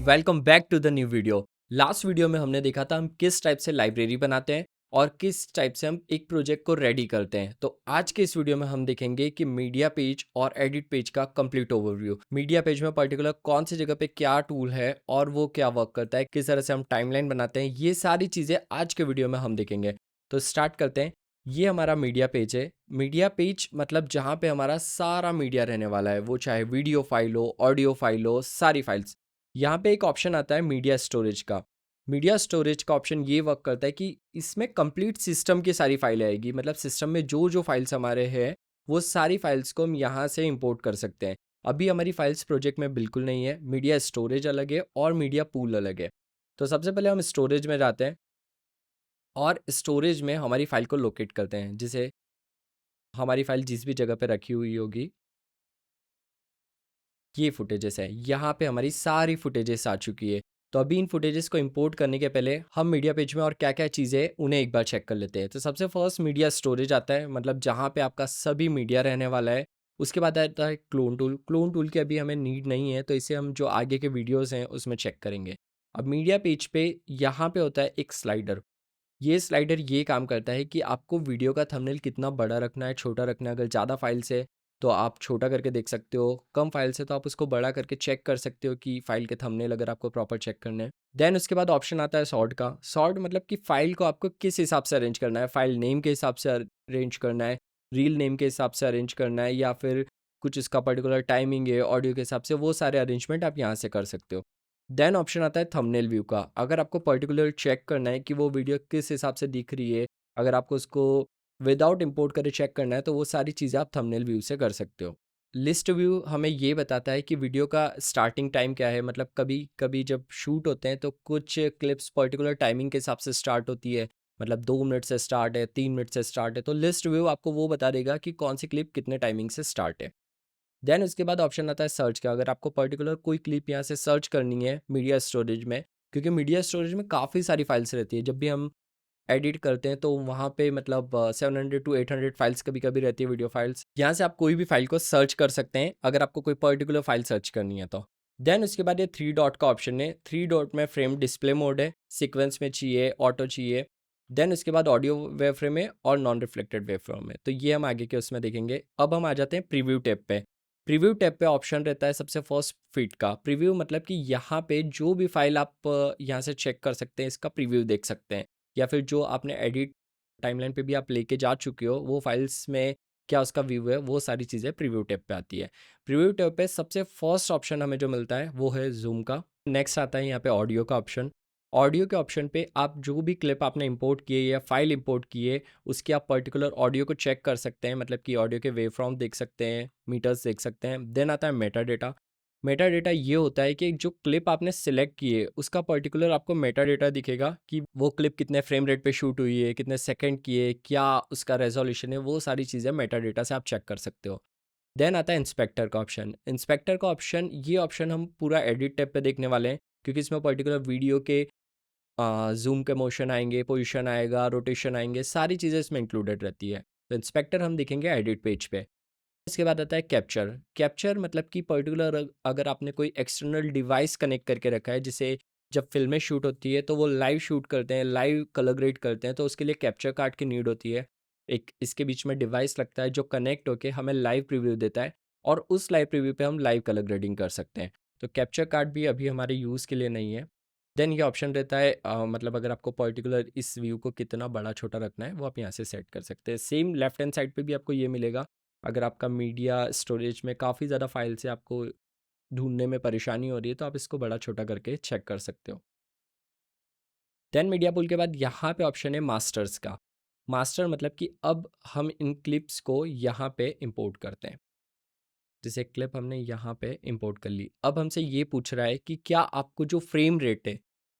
Welcome back to the new video. Last video में हमने देखा था हम किस टाइप से लाइब्रेरी बनाते हैं और किस टाइप से हम एक प्रोजेक्ट को रेडी करते हैं। तो आज के इस वीडियो में हम देखेंगे कि मीडिया पेज और एडिट पेज का कंप्लीट ओवरव्यू। मीडिया पेज में पर्टिकुलर कौन सी जगह पे क्या टूल है और वो क्या वर्क करता है, किस तरह से हम टाइमलाइन बनाते हैं, ये सारी चीज़ें आज के वीडियो में हम देखेंगे। तो स्टार्ट करते हैं। ये हमारा मीडिया पेज है। मीडिया पेज मतलब जहाँ पे हमारा सारा मीडिया रहने वाला है, वो चाहे वीडियो फाइल हो, ऑडियो फाइल हो, सारी फाइल्स। यहाँ पे एक ऑप्शन आता है मीडिया स्टोरेज का। मीडिया स्टोरेज का ऑप्शन ये वर्क करता है कि इसमें कंप्लीट सिस्टम की सारी फाइलें आएगी, मतलब सिस्टम में जो जो फाइल्स हमारे हैं वो सारी फाइल्स को हम यहाँ से इंपोर्ट कर सकते हैं। अभी हमारी फाइल्स प्रोजेक्ट में बिल्कुल नहीं है। मीडिया स्टोरेज अलग है और मीडिया पूल अलग है। तो सबसे पहले हम स्टोरेज में जाते हैं और स्टोरेज में हमारी फाइल को लोकेट करते हैं। जैसे हमारी फाइल जिस भी जगह पे रखी हुई होगी, ये फुटेजेस है, यहाँ पे हमारी सारी फुटेजेस आ चुकी है। तो अभी इन फुटेजेस को इंपोर्ट करने के पहले हम मीडिया पेज में और क्या क्या चीज़ें हैं उन्हें एक बार चेक कर लेते हैं। तो सबसे फर्स्ट मीडिया स्टोरेज आता है, मतलब जहाँ पे आपका सभी मीडिया रहने वाला है। उसके बाद आता है क्लोन टूल। क्लोन टूल की अभी हमें नीड नहीं है, तो इसे हम जो आगे के वीडियोज़ हैं उसमें चेक करेंगे। अब मीडिया पेज पे यहाँ पे होता है एक स्लाइडर। ये स्लाइडर ये काम करता है कि आपको वीडियो का थंबनेल कितना बड़ा रखना है, छोटा रखना है। अगर ज़्यादा फाइल्स है तो आप छोटा करके देख सकते हो, कम फाइल्स है तो आप उसको बड़ा करके चेक कर सकते हो कि फाइल के थंबनेल अगर आपको प्रॉपर चेक करने हैं। देन उसके बाद ऑप्शन आता है सॉर्ट का। सॉर्ट मतलब कि फाइल को आपको किस हिसाब से अरेंज करना है, फाइल नेम के हिसाब से अरेंज करना है, रील नेम के हिसाब से अरेंज करना है, या फिर कुछ इसका पर्टिकुलर टाइमिंग है ऑडियो के हिसाब से, वो सारे अरेंजमेंट आप यहाँ से कर सकते हो। देन ऑप्शन आता है थंबनेल व्यू का। अगर आपको पर्टिकुलर चेक करना है कि वो वीडियो किस हिसाब से दिख रही है, अगर आपको उसको विदाउट इंपोर्ट करे चेक करना है, तो वो सारी चीज़ें आप थंबनेल व्यू से कर सकते हो। लिस्ट व्यू हमें ये बताता है कि वीडियो का स्टार्टिंग टाइम क्या है, मतलब कभी कभी जब शूट होते हैं तो कुछ क्लिप्स पर्टिकुलर टाइमिंग के हिसाब से स्टार्ट होती है, मतलब 2 मिनट से स्टार्ट है, 3 मिनट से स्टार्ट है, तो लिस्ट व्यू आपको वो बता देगा कि कौन सी क्लिप कितने टाइमिंग से स्टार्ट है। देन उसके बाद ऑप्शन आता है सर्च का। अगर आपको पर्टिकुलर कोई क्लिप यहाँ से सर्च करनी है मीडिया स्टोरेज में, क्योंकि मीडिया स्टोरेज में काफ़ी सारी फाइल्स रहती है। जब भी हम एडिट करते हैं तो वहाँ पे मतलब 700 to 800 फाइल्स कभी कभी रहती है, वीडियो फाइल्स। यहाँ से आप कोई भी फाइल को सर्च कर सकते हैं अगर आपको कोई पर्टिकुलर फाइल सर्च करनी है तो। देन उसके बाद ये 3 डॉट का ऑप्शन है। 3 डॉट में फ्रेम डिस्प्ले मोड है, सीक्वेंस में चाहिए, ऑटो चाहिए। देन उसके बाद ऑडियो वेव फ्रेम है और नॉन रिफ्लेक्टेड वेव फ्रेम है। तो ये हम आगे के उसमें देखेंगे। अब हम आ जाते हैं प्रीव्यू टैब पे। प्रीव्यू टैब पे ऑप्शन रहता है सबसे फर्स्ट फीड का। प्रीव्यू मतलब कि यहाँ पे जो भी फाइल आप यहाँ से चेक कर सकते हैं, इसका प्रीव्यू देख सकते हैं, या फिर जो आपने एडिट टाइमलाइन पे भी आप लेके जा चुके हो वो फाइल्स में क्या उसका व्यू है, वो सारी चीज़ें प्रीव्यू टैब पे आती है। प्रीव्यू टैब पे सबसे फर्स्ट ऑप्शन हमें जो मिलता है वो है जूम का। नेक्स्ट आता है यहाँ पे ऑडियो का ऑप्शन। ऑडियो के ऑप्शन पे आप जो भी क्लिप आपने इंपोर्ट किए या फाइल इंपोर्ट किए, उसके आप पर्टिकुलर ऑडियो को चेक कर सकते हैं, मतलब कि ऑडियो के वेव फॉर्म देख सकते हैं, मीटर्स देख सकते हैं। देन आता है मेटा डेटा। मेटा डेटा ये होता है कि जो क्लिप आपने सिलेक्ट की है उसका पर्टिकुलर आपको मेटा डेटा दिखेगा कि वो क्लिप कितने फ्रेम रेट पे शूट हुई है, कितने सेकंड की है, क्या उसका रेजोल्यूशन है, वो सारी चीज़ें मेटा डेटा से आप चेक कर सकते हो। देन आता है इंस्पेक्टर का ऑप्शन। इंस्पेक्टर का ऑप्शन, ये ऑप्शन हम पूरा एडिट टैब पे देखने वाले हैं, क्योंकि इसमें पर्टिकुलर वीडियो के जूम के मोशन आएंगे, पोजीशन आएगा, रोटेशन आएंगे, सारी चीज़ें इसमें इंक्लूडेड रहती है। तो इंस्पेक्टर हम देखेंगे एडिट पेज पे। इसके बाद आता है कैप्चर। कैप्चर मतलब कि पर्टिकुलर अगर आपने कोई एक्सटर्नल डिवाइस कनेक्ट करके रखा है, जिसे जब फिल्में शूट होती है तो वो लाइव शूट करते हैं, लाइव कलर ग्रेड करते हैं, तो उसके लिए कैप्चर कार्ड की नीड होती है। एक इसके बीच में डिवाइस लगता है जो कनेक्ट होके हमें लाइव प्रीव्यू देता है, और उस लाइव प्रीव्यू पे हम लाइव कलर ग्रेडिंग कर सकते हैं। तो कैप्चर कार्ड भी अभी हमारे यूज़ के लिए नहीं है। देन ये ऑप्शन रहता है मतलब अगर आपको पर्टिकुलर इस व्यू को कितना बड़ा छोटा रखना है वो आप यहाँ से सेट कर सकते हैं। सेम लेफ्ट हैंड साइड पे भी आपको ये मिलेगा। अगर आपका मीडिया स्टोरेज में काफ़ी ज़्यादा फाइल से आपको ढूंढने में परेशानी हो रही है तो आप इसको बड़ा छोटा करके चेक कर सकते हो। देन मीडिया पुल के बाद यहाँ पे ऑप्शन है मास्टर्स का। मास्टर मतलब कि अब हम इन क्लिप्स को यहाँ पे इंपोर्ट करते हैं। जैसे क्लिप हमने यहाँ पे इंपोर्ट कर ली, अब हमसे ये पूछ रहा है कि क्या आपको जो फ्रेम रेट है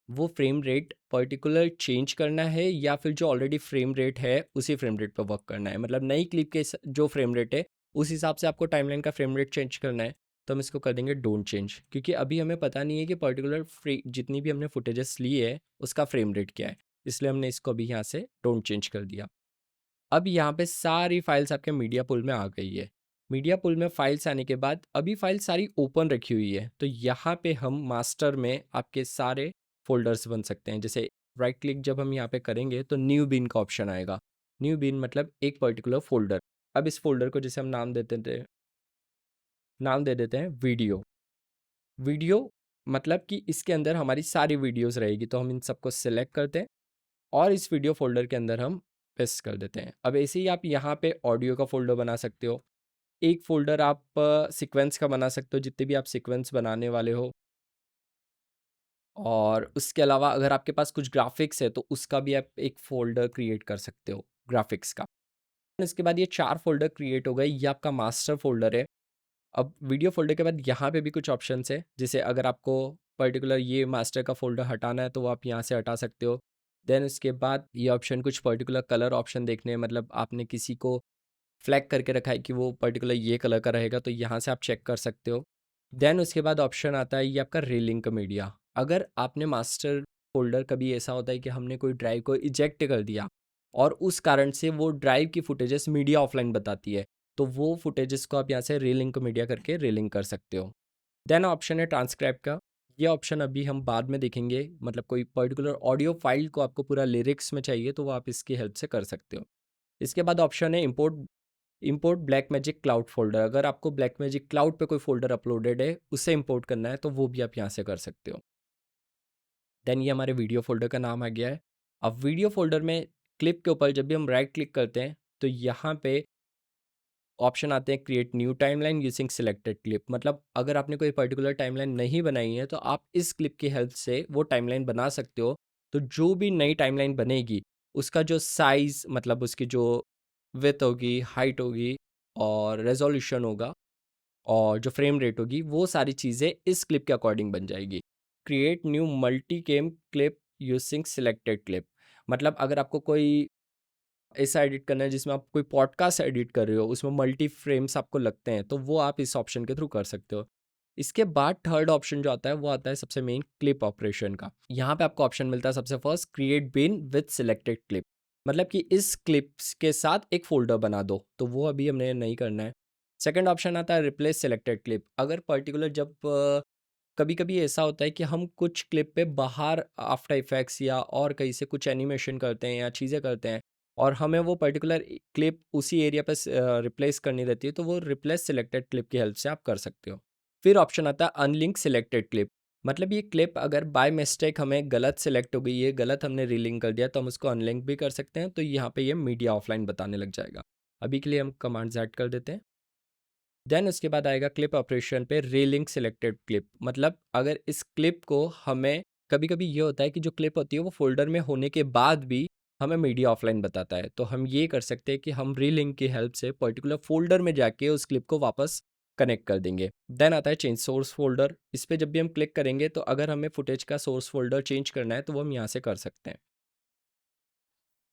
वो फ्रेम रेट पर्टिकुलर चेंज करना है, या फिर जो ऑलरेडी फ्रेम रेट है उसी फ्रेम रेट पर वर्क करना है, मतलब नई क्लिप के जो फ्रेम रेट है उस हिसाब से आपको टाइमलाइन का फ्रेम रेट चेंज करना है। तो हम इसको कर देंगे डोंट चेंज, क्योंकि अभी हमें पता नहीं है कि पर्टिकुलर जितनी भी हमने फुटेजेस ली है उसका फ्रेम रेट क्या है, इसलिए हमने इसको अभी यहाँ से डोंट चेंज कर दिया। अब यहाँ पे सारी फाइल्स आपके मीडिया पुल में आ गई है। मीडिया पूल में फाइल्स आने के बाद अभी फाइल सारी ओपन रखी हुई है, तो यहाँ पे हम मास्टर में आपके सारे फ़ोल्डर्स बन सकते हैं। जैसे राइट क्लिक जब हम यहाँ पे करेंगे तो न्यू बीन का ऑप्शन आएगा। न्यू बीन मतलब एक पर्टिकुलर फ़ोल्डर। अब इस फ़ोल्डर को जैसे हम नाम दे देते हैं वीडियो। वीडियो मतलब कि इसके अंदर हमारी सारी वीडियोज़ रहेगी, तो हम इन सबको सेलेक्ट करते हैं और इस वीडियो फ़ोल्डर के अंदर हम पेस्ट कर देते हैं। अब ऐसे ही आप यहाँ पे ऑडियो का फ़ोल्डर बना सकते हो। एक फ़ोल्डर आप सीक्वेंस का बना सकते हो, जितने भी आप सीक्वेंस बनाने वाले हो। और उसके अलावा अगर आपके पास कुछ ग्राफ़िक्स है, तो उसका भी आप एक फ़ोल्डर क्रिएट कर सकते हो, ग्राफ़िक्स का। इसके बाद ये 4 फ़ोल्डर क्रिएट हो गए, ये आपका मास्टर फ़ोल्डर है। अब वीडियो फ़ोल्डर के बाद यहाँ पे भी कुछ ऑप्शंस हैं, जैसे अगर आपको पर्टिकुलर ये मास्टर का फ़ोल्डर हटाना है, तो वो आप यहाँ से हटा सकते हो। देन उसके बाद ये ऑप्शन कुछ पर्टिकुलर कलर ऑप्शन देखने हैं, मतलब आपने किसी को फ्लैग करके रखा है कि वो पर्टिकुलर ये कलर का रहेगा, तो यहाँ से आप चेक कर सकते हो। देन उसके बाद ऑप्शन आता है ये आपका रीलिंक मीडिया। अगर आपने मास्टर फ़ोल्डर, कभी ऐसा होता है कि हमने कोई ड्राइव को इजेक्ट कर दिया और उस कारण से वो ड्राइव की फुटेजेस मीडिया ऑफलाइन बताती है, तो वो फुटेजेस को आप यहाँ से रीलिंक मीडिया करके रीलिंक कर सकते हो। देन ऑप्शन है ट्रांसक्राइब का। ये ऑप्शन अभी हम बाद में देखेंगे, मतलब कोई पर्टिकुलर ऑडियो फाइल को आपको पूरा लिरिक्स में चाहिए, तो वो आप इसकी हेल्प से कर सकते हो। इसके बाद ऑप्शन है import black magic cloud folder. अगर आपको ब्लैक मैजिक क्लाउड पे कोई फ़ोल्डर अपलोडेड है, उसे इंपोर्ट करना है, तो वो भी आप यहाँ से कर सकते हो। देन ये हमारे वीडियो फ़ोल्डर का नाम आ गया है। अब वीडियो फ़ोल्डर में क्लिप के ऊपर जब भी हम राइट क्लिक करते हैं, तो यहाँ पे ऑप्शन आते हैं create new timeline using selected clip. मतलब अगर आपने कोई पर्टिकुलर टाइमलाइन नहीं बनाई है, तो आप इस क्लिप की हेल्प से वो टाइमलाइन बना सकते हो। तो जो भी नई टाइमलाइन बनेगी, उसका जो साइज़, मतलब उसकी जो विड्थ होगी, हाइट होगी और रेज़ोल्यूशन होगा और जो फ्रेम रेट होगी, वो सारी चीज़ें इस क्लिप के अकॉर्डिंग बन जाएगी। क्रिएट न्यू मल्टी केम क्लिप यूजिंग सिलेक्टेड क्लिप। मतलब अगर आपको कोई ऐसा एडिट करना है जिसमें आप कोई पॉडकास्ट एडिट कर रहे हो, उसमें मल्टी फ्रेम्स आपको लगते हैं, तो वो आप इस ऑप्शन के थ्रू कर सकते हो। इसके बाद थर्ड ऑप्शन जो आता है, वो आता है सबसे मेन क्लिप ऑपरेशन का। यहाँ पे आपको ऑप्शन मिलता है सबसे first create been with selected clip. मतलब कि इस क्लिप्स के साथ एक फ़ोल्डर बना दो, तो वो अभी हमने नहीं करना है। सेकंड ऑप्शन आता है रिप्लेस सिलेक्टेड क्लिप। अगर पर्टिकुलर जब कभी-कभी ऐसा होता है कि हम कुछ क्लिप पे बाहर आफ्टर इफ़ेक्ट्स या और कहीं से कुछ एनिमेशन करते हैं या चीज़ें करते हैं और हमें वो पर्टिकुलर क्लिप उसी एरिया पे रिप्लेस करनी रहती है, तो वो रिप्लेस सिलेक्टेड क्लिप की हेल्प से आप कर सकते हो। फिर ऑप्शन आता है अनलिंक सिलेक्टेड क्लिप। मतलब ये क्लिप अगर बाय मिस्टेक हमें गलत सिलेक्ट हो गई है, गलत हमने रीलिंक कर दिया, तो हम उसको अनलिंक भी कर सकते हैं, तो यहाँ पे ये मीडिया ऑफलाइन बताने लग जाएगा। अभी के लिए हम कमांड्स ऐड कर देते हैं। देन उसके बाद आएगा क्लिप ऑपरेशन पे रीलिंक सिलेक्टेड क्लिप। मतलब अगर इस क्लिप को हमें, कभी-कभी ये होता है कि जो क्लिप होती है वो फ़ोल्डर में होने के बाद भी हमें मीडिया ऑफलाइन बताता है। तो हम ये कर सकते हैं कि हम रीलिंक की हेल्प से पर्टिकुलर फ़ोल्डर में जाके उस क्लिप को वापस कनेक्ट कर देंगे। देन आता है चेंज सोर्स फ़ोल्डर। इस पे जब भी हम क्लिक करेंगे, तो अगर हमें फुटेज का सोर्स फ़ोल्डर चेंज करना है, तो वो हम यहाँ से कर सकते हैं।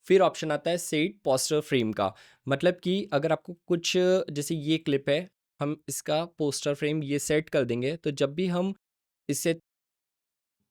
फिर ऑप्शन आता है सेट पोस्टर फ्रेम का। मतलब कि अगर आपको कुछ, जैसे ये क्लिप है, हम इसका पोस्टर फ्रेम ये सेट कर देंगे, तो जब भी हम इसे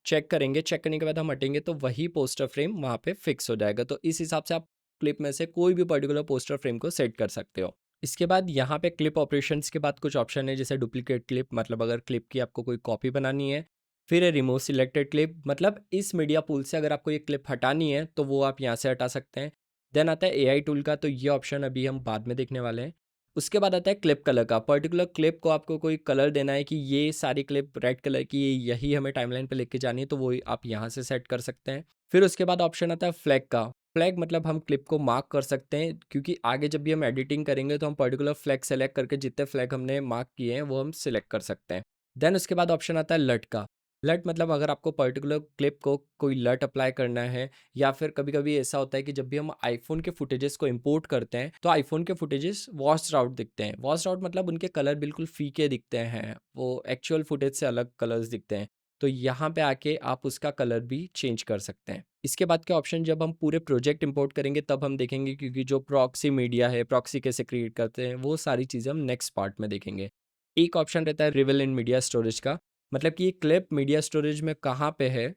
चेक करेंगे, चेक करने के बाद हम हटेंगे, तो वही पोस्टर फ्रेम वहाँ पे फिक्स हो जाएगा। तो इस हिसाब से आप क्लिप में से कोई भी पर्टिकुलर पोस्टर फ्रेम को सेट कर सकते हो। इसके बाद यहाँ पे क्लिप ऑपरेशंस के बाद कुछ ऑप्शन है, जैसे डुप्लीकेट क्लिप। मतलब अगर क्लिप की आपको कोई कॉपी बनानी है। फिर है रिमूव सिलेक्टेड क्लिप। मतलब इस मीडिया पूल से अगर आपको ये क्लिप हटानी है, तो वो आप यहाँ से हटा सकते हैं। देन आता है एआई टूल का। तो ये ऑप्शन अभी हम बाद में देखने वाले हैं। उसके बाद आता है क्लिप कलर का। पर्टिकुलर क्लिप को आपको कोई कलर देना है कि ये सारी क्लिप रेड कलर की, यही हमें टाइमलाइन पे लेके जानी है, तो वो आप यहाँ से सेट कर सकते हैं। फिर उसके बाद ऑप्शन आता है फ्लैग का। फ्लैग मतलब हम क्लिप को मार्क कर सकते हैं, क्योंकि आगे जब भी हम एडिटिंग करेंगे, तो हम पर्टिकुलर फ्लैग सेलेक्ट करके जितने फ्लैग हमने मार्क किए हैं, वो हम सिलेक्ट कर सकते हैं। देन उसके बाद ऑप्शन आता है लट का। लट मतलब अगर आपको पर्टिकुलर क्लिप को कोई लट अप्लाई करना है, या फिर कभी-कभी ऐसा होता है कि जब भी हम आईफ़ोन के फुटेजेस को इंपोर्ट करते हैं, तो आईफ़ोन के फुटेजेस वॉश्ड आउट दिखते हैं। वॉश्ड आउट मतलब उनके कलर बिल्कुल फीके दिखते हैं, वो एक्चुअल फुटेज से अलग कलर्स दिखते हैं। तो यहाँ पे आके आप उसका कलर भी चेंज कर सकते हैं। इसके बाद के ऑप्शन जब हम पूरे प्रोजेक्ट इंपोर्ट करेंगे, तब हम देखेंगे, क्योंकि जो प्रॉक्सी मीडिया है, प्रॉक्सी कैसे क्रिएट करते हैं, वो सारी चीज़ें हम नेक्स्ट पार्ट में देखेंगे। एक ऑप्शन रहता है रिवेल इन मीडिया स्टोरेज का। मतलब कि ये क्लिप मीडिया स्टोरेज में कहाँ पे है,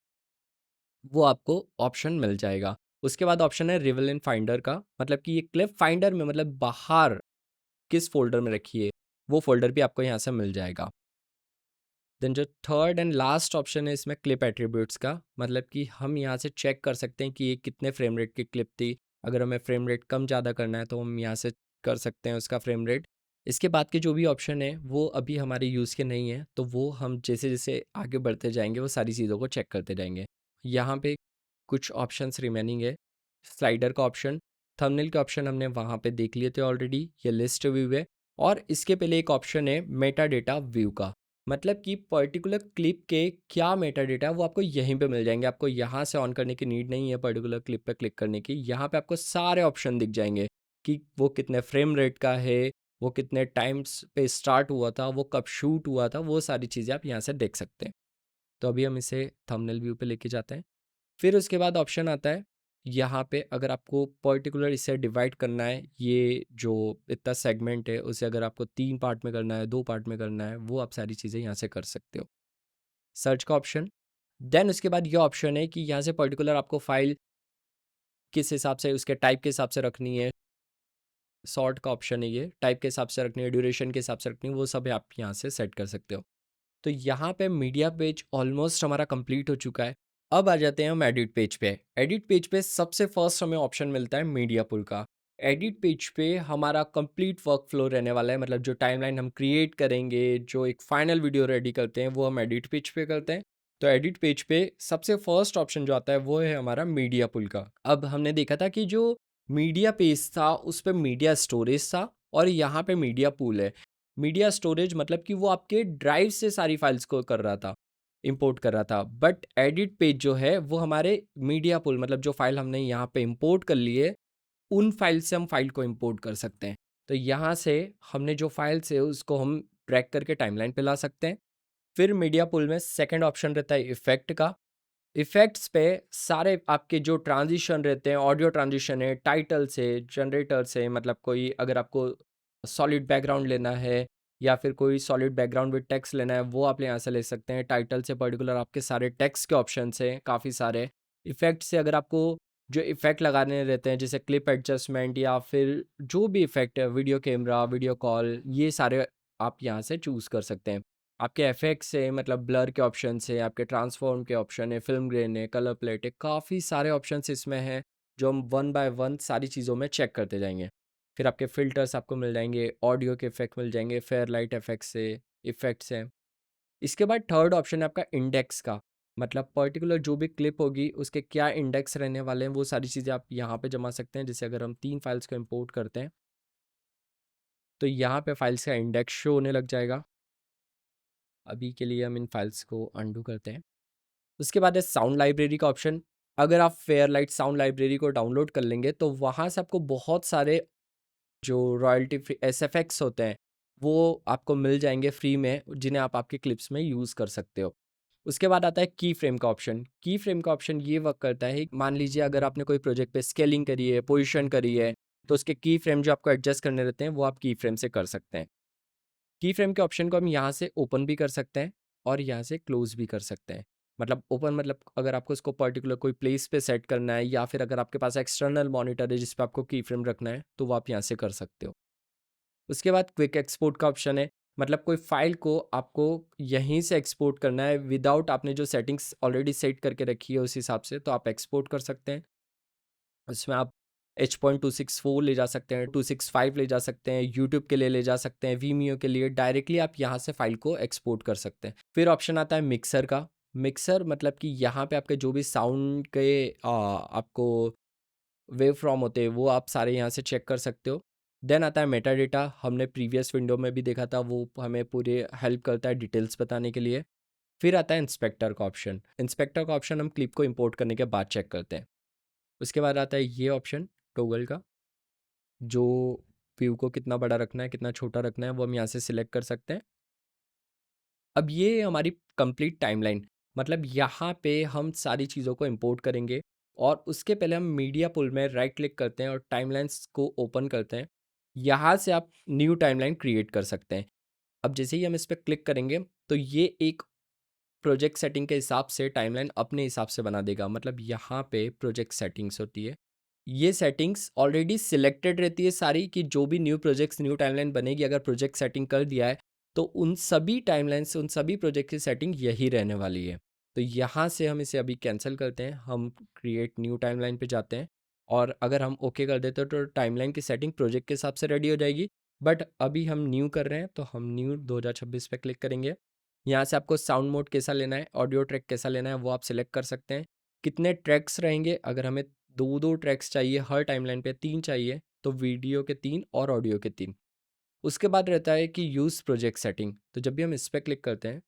वो आपको ऑप्शन मिल जाएगा। उसके बाद ऑप्शन है रिवेल इन फाइंडर का। मतलब कि ये क्लिप फाइंडर में, मतलब बाहर किस फ़ोल्डर में रखी है, वो फ़ोल्डर भी आपको यहाँ से मिल जाएगा। देन जो थर्ड एंड लास्ट ऑप्शन है इसमें क्लिप एट्रीब्यूट्स का, मतलब कि हम यहाँ से चेक कर सकते हैं कि ये कितने फ्रेम रेट की क्लिप थी। अगर हमें फ्रेम रेट कम ज़्यादा करना है तो हम यहाँ से कर सकते हैं उसका फ्रेम रेट। इसके बाद के जो भी ऑप्शन है वो अभी हमारे यूज़ के नहीं है, तो वो हम जैसे जैसे आगे बढ़ते जाएंगे वो सारी चीज़ों को चेक करते जाएंगे। यहाँ पे कुछ ऑप्शंस रिमेनिंग है। स्लाइडर का ऑप्शन, थंबनेल के ऑप्शन हमने वहाँ पे देख लिए थे ऑलरेडी, ये लिस्ट व्यू है। और इसके पहले एक ऑप्शन है मेटा डेटा व्यू का, मतलब कि पर्टिकुलर क्लिप के क्या मेटा डेटा है वो आपको यहीं पे मिल जाएंगे। आपको यहाँ से ऑन करने की नीड नहीं है पर्टिकुलर क्लिप पे क्लिक करने की। यहाँ पे आपको सारे ऑप्शन दिख जाएंगे कि वो कितने फ्रेम रेट का है, वो कितने टाइम्स पे स्टार्ट हुआ था, वो कब शूट हुआ था, वो सारी चीज़ें आप यहाँ से देख सकते हैं। तो अभी हम इसे थंबनेल व्यू पे लेके जाते हैं। फिर उसके बाद ऑप्शन आता है यहाँ पे, अगर आपको पर्टिकुलर इसे डिवाइड करना है, ये जो इतना सेगमेंट है उसे अगर आपको 3 पार्ट में करना है, 2 पार्ट में करना है, वो आप सारी चीज़ें यहाँ से कर सकते हो। सर्च का ऑप्शन, देन उसके बाद ये ऑप्शन है कि यहाँ से पर्टिकुलर आपको फाइल किस हिसाब से उसके टाइप के हिसाब से रखनी है। सॉर्ट का ऑप्शन है, ये टाइप के हिसाब से रखनी है, ड्यूरेशन के हिसाब से रखनी है, वो सब आप यहाँ से सेट कर सकते हो। तो यहाँ पे मीडिया पेज ऑलमोस्ट हमारा कंप्लीट हो चुका है। अब आ जाते हैं हम एडिट पेज पे। एडिट पेज पे सबसे फर्स्ट हमें ऑप्शन मिलता है मीडिया पुल का। एडिट पेज पे हमारा कंप्लीट वर्क फ्लो रहने वाला है, मतलब जो टाइमलाइन हम क्रिएट करेंगे, जो एक फाइनल वीडियो रेडी करते हैं, वो हम एडिट पेज पे करते हैं। तो एडिट पेज पे सबसे फर्स्ट ऑप्शन जो आता है वो है हमारा मीडिया पुल का। अब हमने देखा था कि जो मीडिया पेज था उस पे मीडिया स्टोरेज था और यहाँ पे मीडिया पूल है। मीडिया स्टोरेज मतलब कि वो आपके ड्राइव से सारी फाइल्स को कर रहा था, इंपोर्ट कर रहा था। बट एडिट पेज जो है वो हमारे मीडिया पुल, मतलब जो फाइल हमने यहाँ पे इंपोर्ट कर ली है उन फाइल से हम फाइल को इंपोर्ट कर सकते हैं। तो यहाँ से हमने जो फाइल्स है उसको हम ट्रैक करके टाइमलाइन पे ला सकते हैं। फिर मीडिया पुल में सेकंड ऑप्शन रहता है इफेक्ट का। इफ़ेक्ट्स पे सारे आपके जो ट्रांज़िशन रहते हैं, ऑडियो ट्रांज़िशन है, टाइटल से, जनरेटर से, मतलब कोई अगर आपको सॉलिड बैकग्राउंड लेना है या फिर कोई सॉलिड बैकग्राउंड विद टेक्स्ट लेना है, वो आप यहाँ से ले सकते हैं। टाइटल से पर्टिकुलर आपके सारे टेक्स्ट के ऑप्शंस हैं काफ़ी सारे। इफ़ेक्ट से अगर आपको जो इफ़ेक्ट लगाने रहते हैं, जैसे क्लिप एडजस्टमेंट या फिर जो भी इफ़ेक्ट है, वीडियो कैमरा, वीडियो कॉल, ये सारे आप यहाँ से चूज़ कर सकते हैं। आपके एफेक्ट्स है, मतलब ब्लर के ऑप्शन है, आपके ट्रांसफॉर्म के ऑप्शन है, फिल्म ग्रेन है, कलर प्लेट है, काफ़ी सारे ऑप्शंस इसमें हैं जो हम वन बाय वन सारी चीज़ों में चेक करते जाएंगे। फिर आपके फिल्टर्स आपको मिल जाएंगे, ऑडियो के इफेक्ट मिल जाएंगे, फेयर लाइट इफेक्ट्स है, इफेक्ट्स हैं। इसके बाद थर्ड ऑप्शन है आपका इंडेक्स का, मतलब पर्टिकुलर जो भी क्लिप होगी उसके क्या इंडेक्स रहने वाले हैं वो सारी चीज़ें आप यहाँ पे जमा सकते हैं। जैसे अगर हम 3 फाइल्स को इंपोर्ट करते हैं तो यहाँ पे फाइल्स का इंडेक्स शो होने लग जाएगा। अभी के लिए हम इन फाइल्स को अनडू करते हैं। उसके बाद है साउंड लाइब्रेरी का ऑप्शन। अगर आप फेयरलाइट साउंड लाइब्रेरी को डाउनलोड कर लेंगे तो वहाँ से आपको बहुत सारे जो रॉयल्टी फ्री एसएफएक्स होते हैं वो आपको मिल जाएंगे फ्री में, जिन्हें आप आपके क्लिप्स में यूज़ कर सकते हो। उसके बाद आता है की फ्रेम का ऑप्शन। की फ्रेम का ऑप्शन ये वर्क करता है, मान लीजिए अगर आपने कोई प्रोजेक्ट पे स्केलिंग करी है, पोजिशन करी है, तो उसके की फ्रेम जो आपको एडजस्ट करने रहते हैं वो आप की फ्रेम से कर सकते हैं। की फ्रेम के ऑप्शन को हम यहाँ से ओपन भी कर सकते हैं और यहाँ से क्लोज भी कर सकते हैं। मतलब ओपन मतलब अगर आपको इसको पर्टिकुलर कोई प्लेस पे सेट करना है या फिर अगर आपके पास एक्सटर्नल मॉनिटर है जिस पे आपको की फ्रेम रखना है तो वो आप यहाँ से कर सकते हो। उसके बाद क्विक एक्सपोर्ट का ऑप्शन है, मतलब कोई फाइल को आपको यहीं से एक्सपोर्ट करना है विदाउट आपने जो सेटिंग्स ऑलरेडी सेट करके रखी है उस हिसाब से, तो आप एक्सपोर्ट कर सकते हैं। उसमें आप H.264 ले जा सकते हैं, 265 ले जा सकते हैं, यूट्यूब के लिए ले जा सकते हैं, वीमियो के लिए डायरेक्टली आप यहाँ से फाइल को एक्सपोर्ट कर सकते हैं। फिर ऑप्शन आता है मिक्सर का। मिक्सर मतलब कि यहाँ पे आपके जो भी साउंड के आपको वेव फॉर्म होते हैं वो आप सारे यहाँ से चेक कर सकते हो। देन आता है मेटा डेटा, हमने प्रीवियस विंडो में भी देखा था, वो हमें पूरे हेल्प करता है डिटेल्स बताने के लिए। फिर आता है इंस्पेक्टर का ऑप्शन। इंस्पेक्टर का ऑप्शन हम क्लिप को इंपोर्ट करने के बाद चेक करते हैं। उसके बाद आता है ये ऑप्शन टॉगल का, जो व्यू को कितना बड़ा रखना है, कितना छोटा रखना है, वो हम यहाँ से सिलेक्ट कर सकते हैं। अब ये हमारी कंप्लीट टाइमलाइन, मतलब यहाँ पे हम सारी चीज़ों को इंपोर्ट करेंगे और उसके पहले हम मीडिया पुल में राइट क्लिक करते हैं और टाइमलाइंस को ओपन करते हैं। यहाँ से आप न्यू टाइमलाइन क्रिएट कर सकते हैं। अब जैसे ही हम इस पर क्लिक करेंगे तो ये एक प्रोजेक्ट सेटिंग के हिसाब से टाइमलाइन अपने हिसाब से बना देगा। मतलब यहाँ पे प्रोजेक्ट सेटिंग्स होती है, ये सेटिंग्स ऑलरेडी सिलेक्टेड रहती है सारी कि जो भी न्यू प्रोजेक्ट्स, न्यू टाइमलाइन बनेगी, अगर प्रोजेक्ट सेटिंग कर दिया है, तो उन सभी टाइमलाइन्स, उन सभी प्रोजेक्ट की सेटिंग यही रहने वाली है। तो यहाँ से हम इसे अभी कैंसल करते हैं, हम क्रिएट न्यू टाइमलाइन पे जाते हैं और अगर हम ओके कर देते हैं तो टाइमलाइन की सेटिंग प्रोजेक्ट के हिसाब से रेडी हो जाएगी। बट अभी हम न्यू कर रहे हैं तो हम न्यू 2026 पे क्लिक करेंगे। यहाँ से आपको साउंड मोड कैसा लेना है, ऑडियो ट्रैक कैसा लेना है, वो आप सिलेक्ट कर सकते हैं। कितने ट्रैक्स रहेंगे, अगर हमें 2-2 ट्रैक्स चाहिए हर टाइमलाइन पे, 3 चाहिए तो वीडियो के 3 और ऑडियो के 3। उसके बाद रहता है कि यूज़ प्रोजेक्ट सेटिंग, तो जब भी हम इस पे क्लिक करते हैं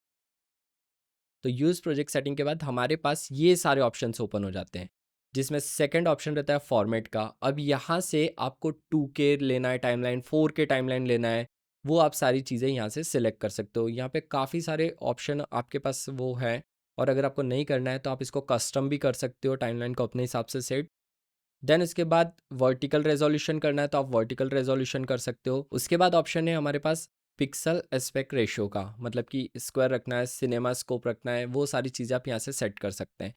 तो यूज़ प्रोजेक्ट सेटिंग के बाद हमारे पास ये सारे ऑप्शंस ओपन हो जाते हैं, जिसमें सेकंड ऑप्शन रहता है फॉर्मेट का। अब यहाँ से आपको 2K लेना है टाइमलाइन, 4K टाइमलाइन लेना है, वो आप सारी चीज़ें यहाँ से सिलेक्ट कर सकते हो। यहाँ पे काफ़ी सारे ऑप्शन आपके पास वो है, और अगर आपको नहीं करना है तो आप इसको कस्टम भी कर सकते हो टाइमलाइन को अपने हिसाब से सेट। देन उसके बाद वर्टिकल रेजोल्यूशन करना है तो आप वर्टिकल रेजोल्यूशन कर सकते हो। उसके बाद ऑप्शन है हमारे पास पिक्सल एस्पेक्ट रेशियो का, मतलब कि स्क्वायर रखना है, सिनेमा स्कोप रखना है, वो सारी चीज़ें आप यहाँ से सेट कर सकते हैं।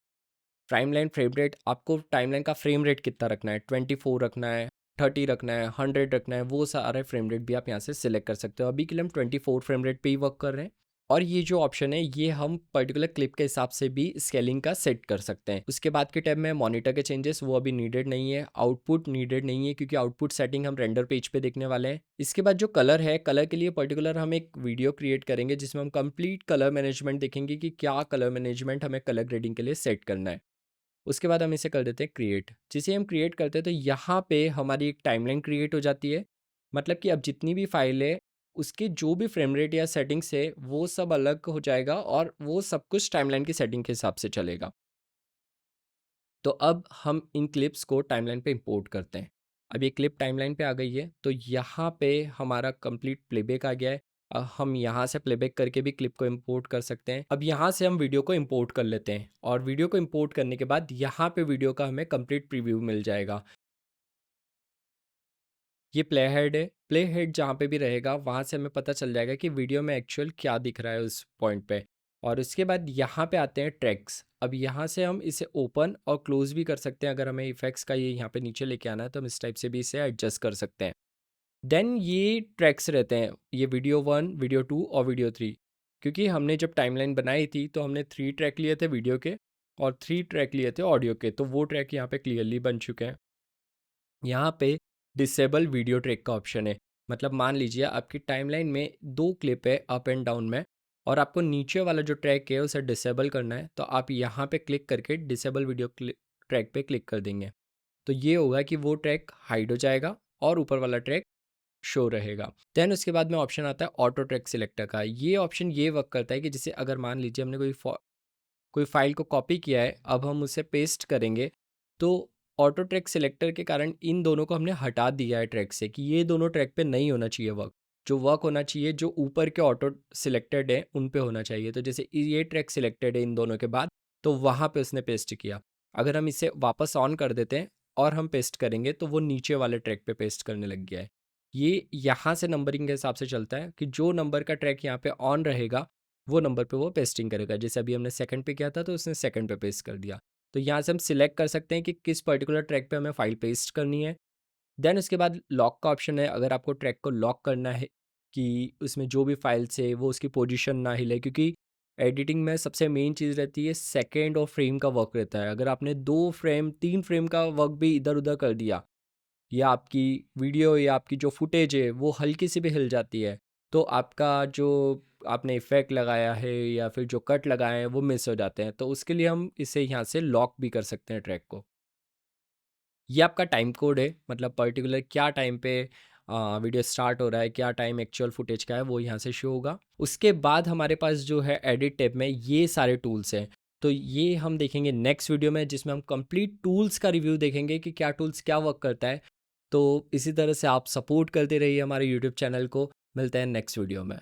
टाइमलाइन फ्रेम रेट, आपको टाइमलाइन का फ्रेम रेट कितना रखना है, 24 रखना है, 30 रखना है, 100 रखना है, वो सारे फ्रेम रेट भी आप यहाँ से सिलेक्ट कर सकते हो। अभी के लिए हम 24 फ्रेम रेट पे ही वर्क कर रहे हैं। और ये जो ऑप्शन है ये हम पर्टिकुलर क्लिप के हिसाब से भी स्केलिंग का सेट कर सकते हैं। उसके बाद के टैब में मॉनिटर के चेंजेस, वो अभी नीडेड नहीं है। आउटपुट नीडेड नहीं है क्योंकि आउटपुट सेटिंग हम रेंडर पेज पे देखने वाले हैं। इसके बाद जो कलर है, कलर के लिए पर्टिकुलर हम एक वीडियो क्रिएट करेंगे जिसमें हम कंप्लीट कलर मैनेजमेंट देखेंगे कि क्या कलर मैनेजमेंट हमें कलर ग्रेडिंग के लिए सेट करना है। उसके बाद हम इसे कर देते हैं क्रिएट। जिसे हम क्रिएट करते हैं तो यहाँ पे हमारी एक टाइमलाइन क्रिएट हो जाती है। मतलब कि अब जितनी भी फाइल है उसके जो भी फ्रेम रेट या सेटिंग्स है वो सब अलग हो जाएगा और वो सब कुछ टाइमलाइन की सेटिंग के हिसाब से चलेगा। तो अब हम इन क्लिप्स को टाइमलाइन पे इंपोर्ट करते हैं। अब ये क्लिप टाइमलाइन पे आ गई है तो यहाँ पे हमारा कंप्लीट प्लेबैक आ गया है। हम यहाँ से प्लेबैक करके भी क्लिप को इंपोर्ट कर सकते हैं। अब यहाँ से हम वीडियो को इंपोर्ट कर लेते हैं और वीडियो को इंपोर्ट करने के बाद यहाँ पे वीडियो का हमें कंप्लीट प्रीव्यू मिल जाएगा। ये प्ले हेड है, प्ले हेड जहाँ पे भी रहेगा वहाँ से हमें पता चल जाएगा कि वीडियो में एक्चुअल क्या दिख रहा है उस पॉइंट पे। और उसके बाद यहाँ पे आते हैं ट्रैक्स। अब यहाँ से हम इसे ओपन और क्लोज भी कर सकते हैं। अगर हमें इफेक्ट्स का ये यहाँ पे नीचे लेके आना है तो हम इस टाइप से भी इसे एडजस्ट कर सकते हैं। देन ये ट्रैक्स रहते हैं, ये वीडियो 1, वीडियो 2 और वीडियो 3। क्योंकि हमने जब टाइमलाइन बनाई थी तो हमने 3 ट्रैक लिए थे वीडियो के और 3 ट्रैक लिए थे ऑडियो के, तो वो ट्रैक यहाँ पे क्लियरली बन चुके हैं। यहाँ पे डिसेबल वीडियो ट्रैक का ऑप्शन है। मतलब मान लीजिए आपकी टाइमलाइन में 2 क्लिप है अप एंड डाउन में और आपको नीचे वाला जो ट्रैक है उसे डिसेबल करना है, तो आप यहाँ पे क्लिक करके डिसेबल वीडियो ट्रैक पे क्लिक कर देंगे। तो ये होगा कि वो ट्रैक हाइड हो जाएगा और ऊपर वाला ट्रैक शो रहेगा। देन उसके बाद में ऑप्शन आता है ऑटो ट्रैक सिलेक्टर का। ये ऑप्शन ये वर्क करता है कि जैसे अगर मान लीजिए हमने कोई फाइल को कॉपी किया है, अब हम उसे पेस्ट करेंगे तो ऑटो ट्रैक सिलेक्टर के कारण इन दोनों को हमने हटा दिया है ट्रैक से कि ये दोनों ट्रैक पे नहीं होना चाहिए वर्क। जो वर्क होना चाहिए जो ऊपर के ऑटो सिलेक्टेड है उन पे होना चाहिए। तो जैसे ये ट्रैक सिलेक्टेड है इन दोनों के बाद, तो वहाँ पे उसने पेस्ट किया। अगर हम इसे वापस ऑन कर देते हैं और हम पेस्ट करेंगे तो वो नीचे वाले ट्रैक पे पेस्ट करने लग गया है। ये यहाँ से नंबरिंग के हिसाब से चलता है कि जो नंबर का ट्रैक यहाँ पे ऑन रहेगा वो नंबर पे वो पेस्टिंग करेगा। जैसे अभी हमने सेकंड पे किया था तो उसने सेकंड पे पेस्ट कर दिया। तो यहाँ से हम सिलेक्ट कर सकते हैं कि किस पर्टिकुलर ट्रैक पे हमें फाइल पेस्ट करनी है। देन उसके बाद लॉक का ऑप्शन है, अगर आपको ट्रैक को लॉक करना है कि उसमें जो भी फाइल्स है वो उसकी पोजीशन ना हिले, क्योंकि एडिटिंग में सबसे मेन चीज़ रहती है सेकेंड और फ्रेम का वर्क रहता है। अगर आपने 2 फ्रेम 3 फ्रेम का वर्क भी इधर उधर कर दिया या आपकी वीडियो या आपकी जो फुटेज है वो हल्की सी भी हिल जाती है, तो आपका जो आपने इफ़ेक्ट लगाया है या फिर जो कट लगाए हैं वो मिस हो जाते हैं। तो उसके लिए हम इसे यहाँ से लॉक भी कर सकते हैं ट्रैक को। ये आपका टाइम कोड है, मतलब पर्टिकुलर क्या टाइम पे वीडियो स्टार्ट हो रहा है, क्या टाइम एक्चुअल फुटेज का है वो यहाँ से शो होगा। उसके बाद हमारे पास जो है एडिट टैब में ये सारे टूल्स हैं। तो ये हम देखेंगे नेक्स्ट वीडियो में जिसमें हम कंप्लीट टूल्स का रिव्यू देखेंगे कि क्या टूल्स क्या वर्क करता है। तो इसी तरह से आप सपोर्ट करते रहिए हमारे यूट्यूब चैनल को। मिलते हैं नेक्स्ट वीडियो में।